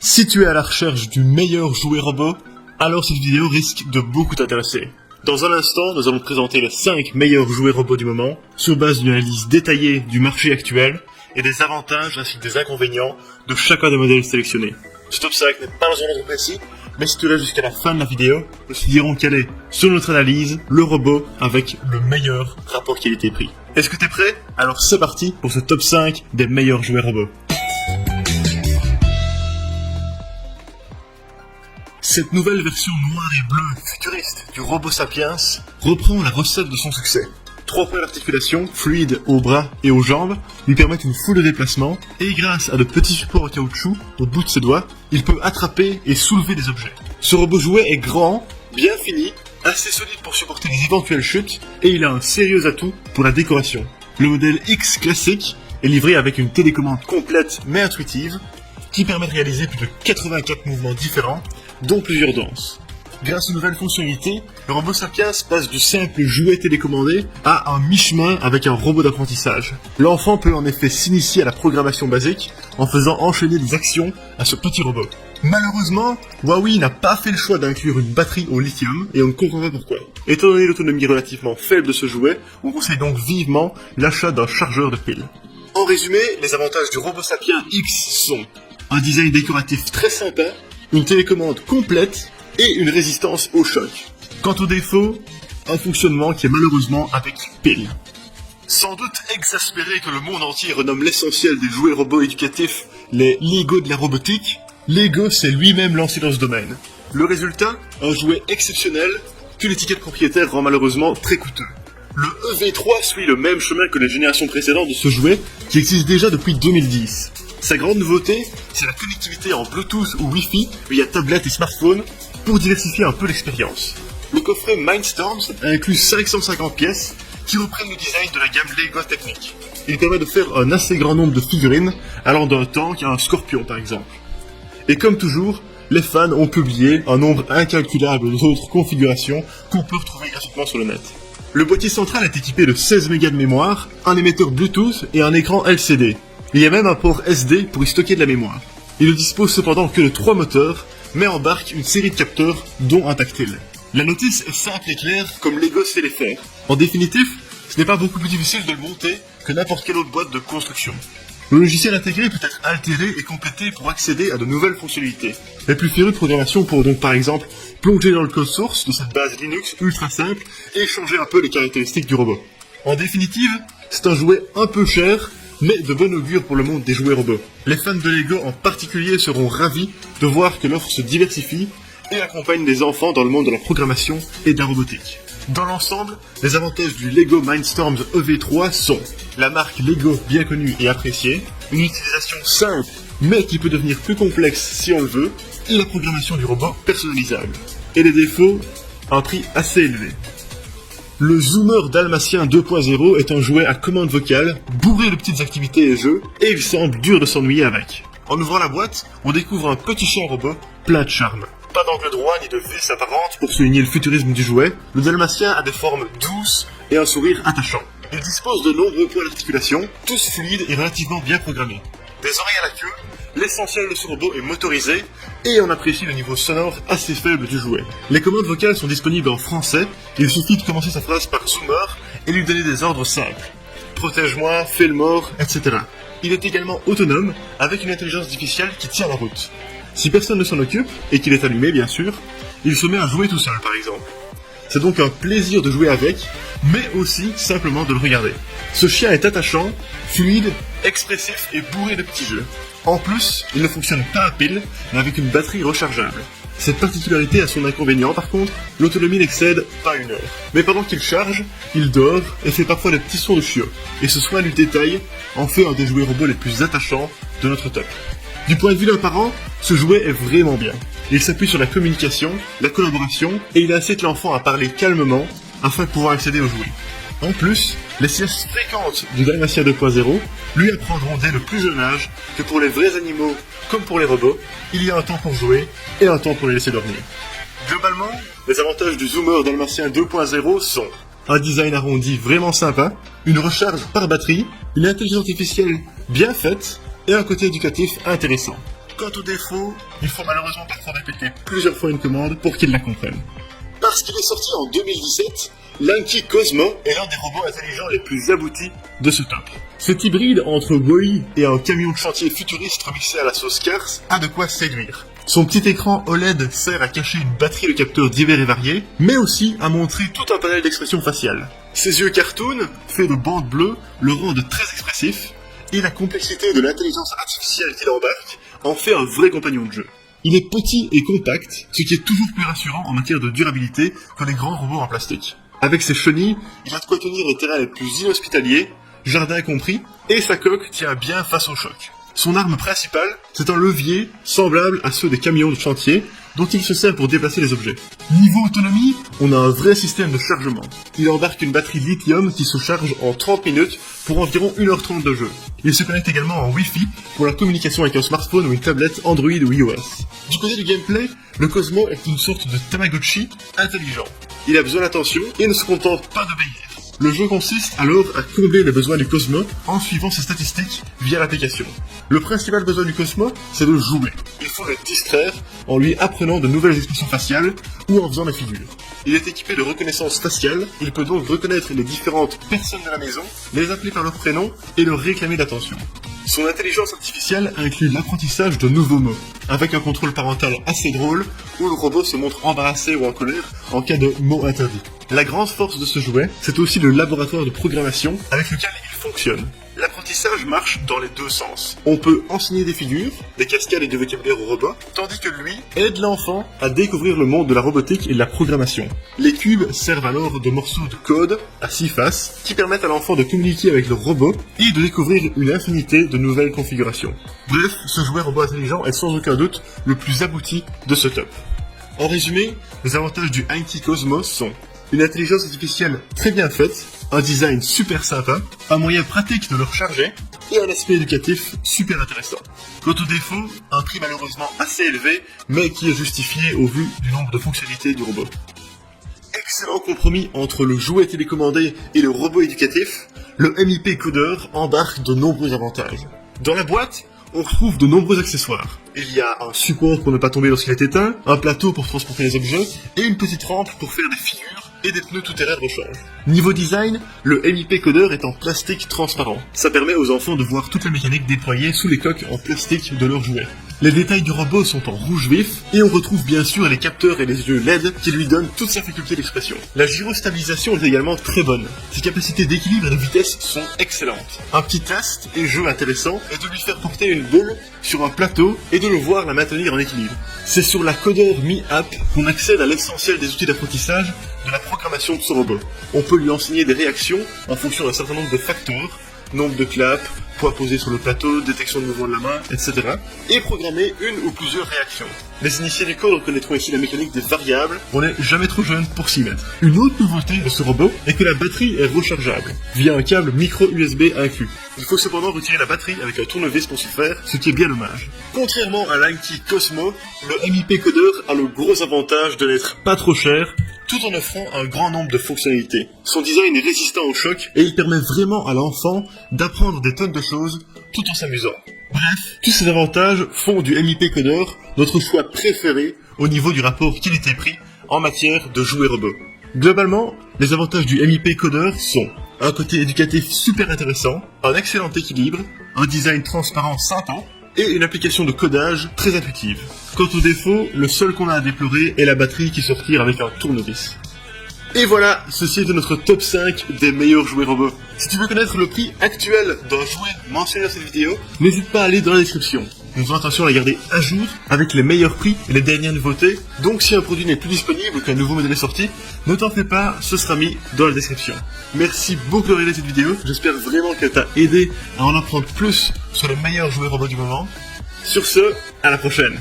Si tu es à la recherche du meilleur jouet robot, alors cette vidéo risque de beaucoup t'intéresser. Dans un instant, nous allons te présenter les 5 meilleurs jouets robots du moment, sur base d'une analyse détaillée du marché actuel et des avantages ainsi que des inconvénients de chacun des modèles sélectionnés. Ce top 5 n'est pas dans un ordre précis, mais si tu restes jusqu'à la fin de la vidéo, nous te dirons quel est, selon notre analyse, le robot avec le meilleur rapport qualité-prix. Est-ce que t'es prêt? Alors c'est parti pour ce top 5 des meilleurs jouets robots. Cette nouvelle version noire et bleue futuriste du robot Sapiens reprend la recette de son succès. 3 points d'articulation, fluides aux bras et aux jambes, lui permettent une foule de déplacements, et grâce à de petits supports en caoutchouc au bout de ses doigts, il peut attraper et soulever des objets. Ce robot jouet est grand, bien fini, assez solide pour supporter les éventuelles chutes, et il a un sérieux atout pour la décoration. Le modèle X classique est livré avec une télécommande complète mais intuitive, qui permet de réaliser plus de 84 mouvements différents, dont plusieurs danses. Grâce aux nouvelles fonctionnalités, le robot Sapiens passe du simple jouet télécommandé à un mi-chemin avec un robot d'apprentissage. L'enfant peut en effet s'initier à la programmation basique en faisant enchaîner des actions à ce petit robot. Malheureusement, Huawei n'a pas fait le choix d'inclure une batterie au lithium et on ne comprend pas pourquoi. Étant donné l'autonomie relativement faible de ce jouet, on conseille donc vivement l'achat d'un chargeur de piles. En résumé, les avantages du robot Sapiens X sont un design décoratif très sympa, une télécommande complète et une résistance au choc. Quant aux défauts, un fonctionnement qui est malheureusement avec pile. Sans doute exaspéré que le monde entier renomme l'essentiel des jouets robots éducatifs les Lego de la robotique, Lego s'est lui-même lancé dans ce domaine. Le résultat, un jouet exceptionnel que l'étiquette propriétaire rend malheureusement très coûteux. Le EV3 suit le même chemin que les générations précédentes de ce jouet qui existe déjà depuis 2010. Sa grande nouveauté, c'est la connectivité en Bluetooth ou Wi-Fi via tablette et smartphone pour diversifier un peu l'expérience. Le coffret Mindstorms inclut 550 pièces qui reprennent le design de la gamme Lego Technic. Il permet de faire un assez grand nombre de figurines allant d'un tank à un scorpion par exemple. Et comme toujours, les fans ont publié un nombre incalculable d'autres configurations qu'on peut retrouver gratuitement sur le net. Le boîtier central est équipé de 16 mégas de mémoire, un émetteur Bluetooth et un écran LCD. Il y a même un port SD pour y stocker de la mémoire. Il ne dispose cependant que de 3 moteurs, mais embarque une série de capteurs, dont un tactile. La notice est simple et claire, comme Lego sait les faire. En définitive, ce n'est pas beaucoup plus difficile de le monter que n'importe quelle autre boîte de construction. Le logiciel intégré peut être altéré et complété pour accéder à de nouvelles fonctionnalités. Les plus férus de programmation pourront donc par exemple plonger dans le code source de cette base Linux ultra simple et changer un peu les caractéristiques du robot. En définitive, c'est un jouet un peu cher, mais de bon augure pour le monde des jouets robots. Les fans de Lego en particulier seront ravis de voir que l'offre se diversifie et accompagne les enfants dans le monde de la programmation et de la robotique. Dans l'ensemble, les avantages du Lego Mindstorms EV3 sont la marque Lego bien connue et appréciée, une utilisation simple mais qui peut devenir plus complexe si on le veut, et la programmation du robot personnalisable. Et les défauts, un prix assez élevé. Le Zoomer Dalmatien 2.0 est un jouet à commande vocale, bourré de petites activités et jeux, et il semble dur de s'ennuyer avec. En ouvrant la boîte, on découvre un petit chien robot plein de charme. Pas d'angle droit ni de vis apparente pour souligner le futurisme du jouet, le Dalmatien a des formes douces et un sourire attachant. Il dispose de nombreux points d'articulation, tous fluides et relativement bien programmés. Des oreilles à la queue, l'essentiel de ce robot est motorisé et on apprécie le niveau sonore assez faible du jouet. Les commandes vocales sont disponibles en français, il suffit de commencer sa phrase par Zoomer et lui donner des ordres simples. Protège-moi, fais le mort, etc. Il est également autonome avec une intelligence artificielle qui tient la route. Si personne ne s'en occupe, et qu'il est allumé bien sûr, il se met à jouer tout seul par exemple. C'est donc un plaisir de jouer avec, mais aussi simplement de le regarder. Ce chien est attachant, fluide, expressif et bourré de petits jeux. En plus, il ne fonctionne pas à pile, mais avec une batterie rechargeable. Cette particularité a son inconvénient par contre, l'autonomie n'excède pas 1 heure. Mais pendant qu'il charge, il dort et fait parfois des petits sons de chiot. Et ce soin du détail en fait un des jouets robots les plus attachants de notre top. Du point de vue d'un parent, ce jouet est vraiment bien. Il s'appuie sur la communication, la collaboration, et il incite l'enfant à parler calmement afin de pouvoir accéder au jouet. En plus, les siestes fréquentes du Dalmatien 2.0 lui apprendront dès le plus jeune âge que pour les vrais animaux, comme pour les robots, il y a un temps pour jouer et un temps pour les laisser dormir. Globalement, les avantages du Zoomer Dalmatien 2.0 sont un design arrondi vraiment sympa, une recharge par batterie, une intelligence artificielle bien faite et un côté éducatif intéressant. Quant aux défauts, il faut malheureusement parfois répéter plusieurs fois une commande pour qu'ils la comprennent. Parce qu'il est sorti en 2017, l'Anki Cosmo est l'un des robots intelligents les plus aboutis de ce top. Cet hybride entre Wall-E et un camion de chantier futuriste remixé à la sauce Cars a de quoi séduire. Son petit écran OLED sert à cacher une batterie de capteurs divers et variés, mais aussi à montrer tout un panel d'expressions faciales. Ses yeux cartoon, faits de bandes bleues, le rendent très expressif, et la complexité de l'intelligence artificielle qu'il embarque en fait un vrai compagnon de jeu. Il est petit et compact, ce qui est toujours plus rassurant en matière de durabilité que les grands robots en plastique. Avec ses chenilles, il a de quoi tenir les terrains les plus inhospitaliers, jardin compris, et sa coque tient bien face au choc. Son arme principale, c'est un levier semblable à ceux des camions de chantier, dont il se sert pour déplacer les objets. Niveau autonomie, on a un vrai système de chargement. Il embarque une batterie lithium qui se charge en 30 minutes pour environ 1h30 de jeu. Il se connecte également en Wi-Fi pour la communication avec un smartphone ou une tablette Android ou iOS. Du côté du gameplay, le Cosmo est une sorte de Tamagotchi intelligent. Il a besoin d'attention et ne se contente pas d'obéir. Le jeu consiste alors à combler les besoins du Cosmo en suivant ses statistiques via l'application. Le principal besoin du Cosmo, c'est de jouer. Il faut le distraire en lui apprenant de nouvelles expressions faciales ou en faisant des figures. Il est équipé de reconnaissance faciale, il peut donc reconnaître les différentes personnes de la maison, les appeler par leur prénom et leur réclamer d'attention. Son intelligence artificielle inclut l'apprentissage de nouveaux mots, avec un contrôle parental assez drôle, où le robot se montre embarrassé ou en colère en cas de mots interdits. La grande force de ce jouet, c'est aussi le laboratoire de programmation avec lequel il fonctionne. L'apprentissage marche dans les deux sens. On peut enseigner des figures, des cascades et du vocabulaire au robot, tandis que lui aide l'enfant à découvrir le monde de la robotique et de la programmation. Les cubes servent alors de morceaux de code à 6 faces qui permettent à l'enfant de communiquer avec le robot et de découvrir une infinité de nouvelles configurations. Bref, ce jouet robot intelligent est sans aucun doute le plus abouti de ce top. En résumé, les avantages du Anki Cosmos sont une intelligence artificielle très bien faite, un design super sympa, un moyen pratique de le recharger et un aspect éducatif super intéressant. Quant aux défauts, un prix malheureusement assez élevé, mais qui est justifié au vu du nombre de fonctionnalités du robot. Excellent compromis entre le jouet télécommandé et le robot éducatif, le MIP Coder embarque de nombreux avantages. Dans la boîte, on retrouve de nombreux accessoires. Il y a un support pour ne pas tomber lorsqu'il est éteint, un plateau pour transporter les objets, et une petite rampe pour faire des figures et des pneus tout-terrain de rechange. Niveau design, le MIP Coder est en plastique transparent. Ça permet aux enfants de voir toute la mécanique déployée sous les coques en plastique de leurs jouets. Les détails du robot sont en rouge vif, et on retrouve bien sûr les capteurs et les yeux LED qui lui donnent toute sa faculté d'expression. La gyrostabilisation est également très bonne. Ses capacités d'équilibre et de vitesse sont excellentes. Un petit test et jeu intéressant est de lui faire porter une boule sur un plateau et de le voir la maintenir en équilibre. C'est sur la Coder Mi App qu'on accède à l'essentiel des outils d'apprentissage de la programmation de ce robot. On peut lui enseigner des réactions en fonction d'un certain nombre de facteurs, nombre de claps, poids posé sur le plateau, détection de mouvement de la main, etc. et programmer une ou plusieurs réactions. Les initiés du code reconnaîtront ici la mécanique des variables, on n'est jamais trop jeune pour s'y mettre. Une autre nouveauté de ce robot est que la batterie est rechargeable, via un câble micro USB inclus. Il faut cependant retirer la batterie avec un tournevis pour ce faire, ce qui est bien dommage. Contrairement à l'Anki Cosmo, le MIP Coder a le gros avantage de n'être pas trop cher, tout en offrant un grand nombre de fonctionnalités. Son design est résistant au choc et il permet vraiment à l'enfant d'apprendre des tonnes de choses tout en s'amusant. Bref, tous ces avantages font du MIP Coder notre choix préféré au niveau du rapport qualité-prix en matière de jouets robots. Globalement, les avantages du MIP Coder sont un côté éducatif super intéressant, un excellent équilibre, un design transparent sympa, et une application de codage très intuitive. Quant aux défauts, le seul qu'on a à déplorer est la batterie qui se retire avec un tournevis. Et voilà, ceci est notre top 5 des meilleurs jouets robots. Si tu veux connaître le prix actuel d'un jouet mentionné dans cette vidéo, n'hésite pas à aller dans la description. Nous faisons attention à la garder à jour avec les meilleurs prix et les dernières nouveautés, donc si un produit n'est plus disponible ou qu'un nouveau modèle est sorti, ne t'en fais pas, ce sera mis dans la description. Merci beaucoup de regarder cette vidéo, j'espère vraiment qu'elle t'a aidé à en apprendre plus sur les meilleurs jouets robots du moment. Sur ce, à la prochaine.